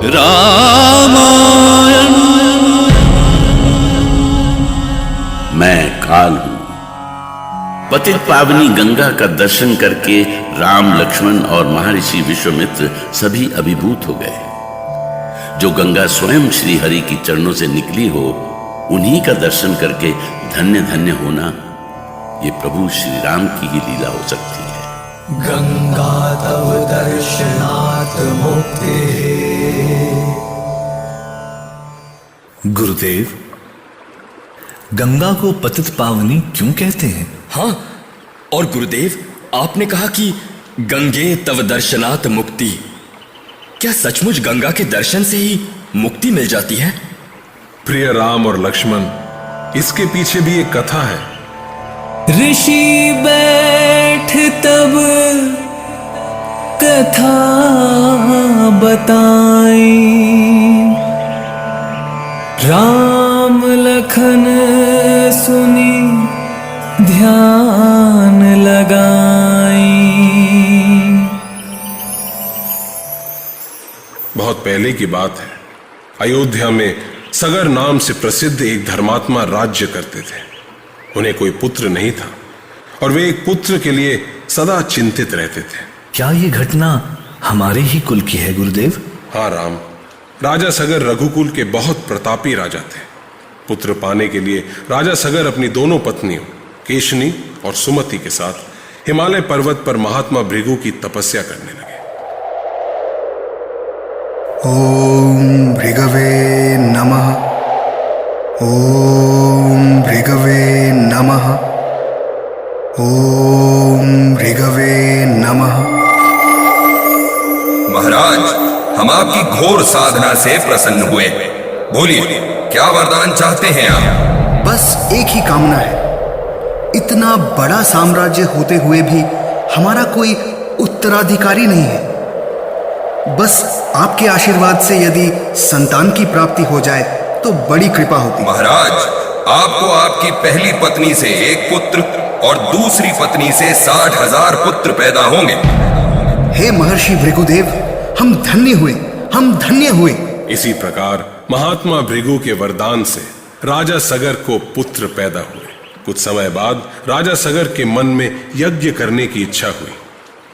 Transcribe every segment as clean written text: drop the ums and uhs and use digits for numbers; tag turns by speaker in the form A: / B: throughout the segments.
A: रामायण। मैं काल हूं। पतित पावनी गंगा का दर्शन करके राम, लक्ष्मण और महर्षि विश्वामित्र सभी अभिभूत हो गए। जो गंगा स्वयं श्री हरि की चरणों से निकली हो, उन्हीं का दर्शन करके धन्य धन्य होना, ये प्रभु श्री राम की ही लीला हो सकती है।
B: गंगा तव दर्शनात् मुक्ति।
C: गुरुदेव, गंगा को पतित पावनी क्यों कहते हैं?
D: हाँ, और गुरुदेव, आपने कहा कि गंगे तव दर्शनात् मुक्ति। क्या सचमुच गंगा के दर्शन से ही मुक्ति मिल जाती है?
E: प्रिय राम और लक्ष्मण, इसके पीछे भी एक कथा है।
B: ऋषि बैठ तब कथा बताई, राम लखन सुनी ध्यान लगाई।
E: बहुत पहले की बात है। अयोध्या में सगर नाम से प्रसिद्ध एक धर्मात्मा राज्य करते थे। उन्हें कोई पुत्र नहीं था और वे एक पुत्र के लिए सदा चिंतित रहते थे।
C: क्या ये घटना हमारे ही कुल की है गुरुदेव?
E: हाँ राम, राजा सगर रघुकुल के बहुत प्रतापी राजा थे। पुत्र पाने के लिए राजा सगर अपनी दोनों पत्नियों केशनी और सुमति के साथ हिमालय पर्वत पर महात्मा भृगु की तपस्या करने लगे।
F: ओम भृगवे नमः। ओम भृगवे नमः। ओम भृगवे नमः।
G: महाराज, हम आपकी घोर साधना से प्रसन्न हुए। बोलिए, क्या वरदान चाहते हैं आप?
F: बस एक ही कामना है। इतना बड़ा साम्राज्य होते हुए भी हमारा कोई उत्तराधिकारी नहीं है। बस आपके आशीर्वाद से यदि संतान की प्राप्ति हो जाए तो बड़ी कृपा होती।
G: महाराज, आपको आपकी पहली पत्नी से एक पुत्र और दूसरी पत्नी से 60,000 पुत्र पैदा होंगे।
F: हे महर्षि भृगुदेव, हम धन्य हुए, हम धन्य हुए।
E: इसी प्रकार महात्मा भृगु के वरदान से राजा सगर को पुत्र पैदा हुए। कुछ समय बाद राजा सगर के मन में यज्ञ करने की इच्छा हुई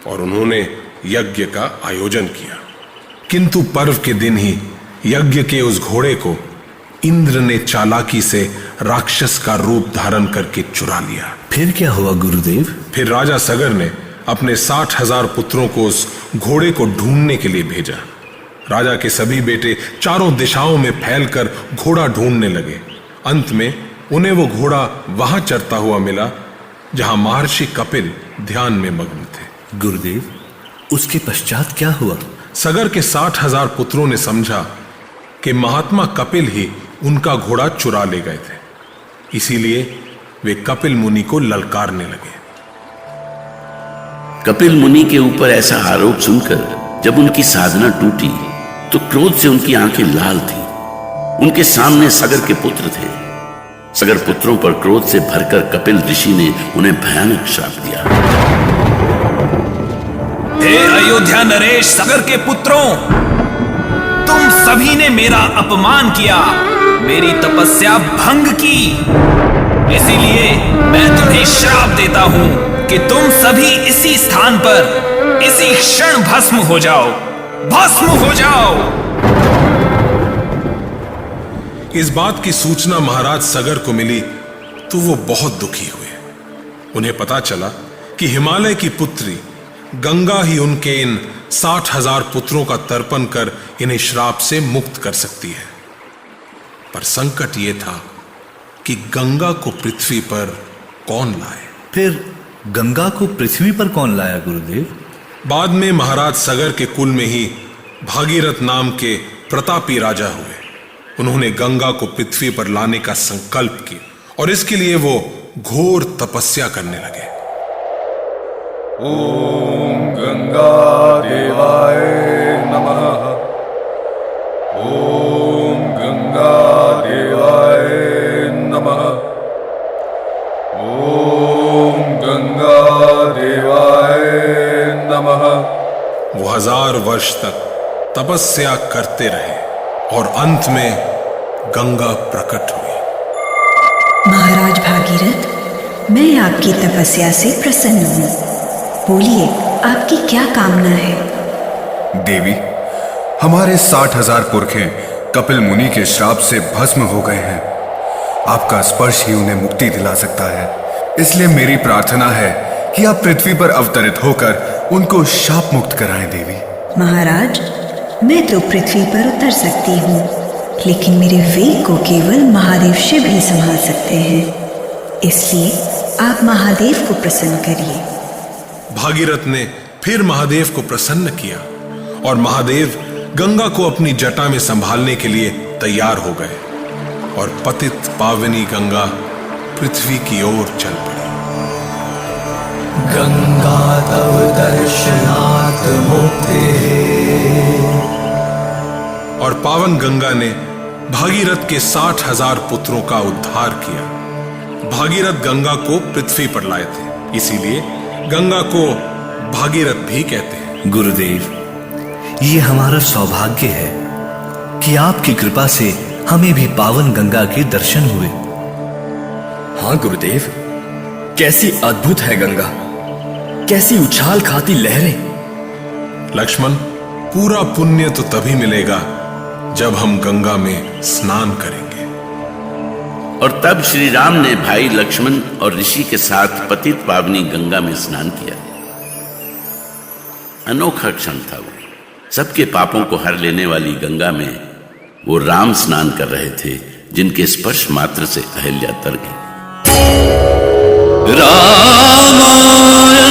E: और उन्होंने यज्ञ का आयोजन किया। किंतु पर्व के दिन ही यज्ञ के उस घोड़े को इंद्र ने चालाकी से राक्षस का रूप धारण करके चुरा लिया।
C: फिर क्या हुआ गुरुदेव?
E: फिर राजा सगर ने अपने 60,000 पुत्रों को उस घोड़े को ढूंढने के लिए भेजा। राजा के सभी बेटे चारों दिशाओं में फैलकर घोड़ा ढूंढने लगे। अंत में उन्हें वो घोड़ा वहां चरता हुआ मिला जहां महर्षि कपिल ध्यान में मग्न थे।
C: गुरुदेव, उसके पश्चात क्या हुआ?
E: सगर के 60,000 पुत्रों ने समझा कि महात्मा कपिल ही उनका घोड़ा चुरा ले गए थे। इसीलिए वे कपिल मुनि को ललकारने लगे।
A: कपिल मुनि के ऊपर ऐसा आरोप सुनकर जब उनकी साधना टूटी तो क्रोध से उनकी आंखें लाल थी। उनके सामने सगर के पुत्र थे। सगर पुत्रों पर क्रोध से भरकर कपिल ऋषि ने उन्हें भयानक श्राप दिया।
H: हे अयोध्या नरेश सगर के पुत्रों, तुम सभी ने मेरा अपमान किया, मेरी तपस्या भंग की। इसीलिए मैं तुम्हें श्राप देता हूं कि तुम सभी इसी स्थान पर इसी क्षण भस्म हो जाओ, भस्म हो जाओ।
E: इस बात की सूचना महाराज सगर को मिली तो वो बहुत दुखी हुए। उन्हें पता चला कि हिमालय की पुत्री गंगा ही उनके इन 60,000 पुत्रों का तर्पण कर इन्हें श्राप से मुक्त कर सकती है। पर संकट ये था कि गंगा को पृथ्वी पर कौन लाए।
C: फिर गंगा को पृथ्वी पर कौन लाया गुरुदेव?
E: बाद में महाराज सगर के कुल में ही भागीरथ नाम के प्रतापी राजा हुए। उन्होंने गंगा को पृथ्वी पर लाने का संकल्प किया और इसके लिए वो घोर तपस्या करने लगे।
I: ओम गंगा देवाय नमः। ओम गंगा देवाय नमः। ओम गंगा देवाय नमः।
E: वो 1000 वर्ष तक तपस्या करते रहे और अंत में गंगा प्रकट हुई।
J: महाराज भागीरथ, मैं आपकी तपस्या से प्रसन्न हूँ। बोलिए, आपकी क्या कामना है?
K: देवी, हमारे 60,000 पुरखे कपिल मुनि के श्राप से भस्म हो गए हैं। आपका स्पर्श ही उन्हें मुक्ति दिला सकता है। इसलिए मेरी प्रार्थना है कि आप पृथ्वी पर अवतरित होकर उनको शाप मुक्त कराएं देवी।
J: महाराज, मैं तो पृथ्वी पर उतर सकती हूँ, लेकिन मेरे वेग को केवल महादेव शिव ही संभाल सकते हैं। इसलिए आप महादेव को प्रसन्न करिए।
E: भागीरथ ने फिर महादेव को प्रसन्न किया और महादेव गंगा को अपनी जटा में संभालने के लिए तैयार हो गए और पतित पावनी गंगा पृथ्वी की ओर चल पड़ी।
B: गंगा तव दर्शनात् मुक्तिः।
E: और पावन गंगा ने भागीरथ के 60,000 पुत्रों का उद्धार किया। भागीरथ गंगा को पृथ्वी पर लाए थे, इसीलिए गंगा को भागीरथ भी कहते हैं।
C: गुरुदेव, ये हमारा सौभाग्य है कि आपकी कृपा से हमें भी पावन गंगा के दर्शन हुए।
D: हाँ गुरुदेव, कैसी अद्भुत है गंगा, कैसी उछाल खाती लहरें।
E: लक्ष्मण, पूरा पुण्य तो तभी मिलेगा जब हम गंगा में स्नान करेंगे।
A: और तब श्री राम ने भाई लक्ष्मण और ऋषि के साथ पतित पावनी गंगा में स्नान किया। अनोखा क्षण था वो। सबके पापों को हर लेने वाली गंगा में वो राम स्नान कर रहे थे, जिनके स्पर्श मात्र से अहिल्या तर गई।
B: रामायण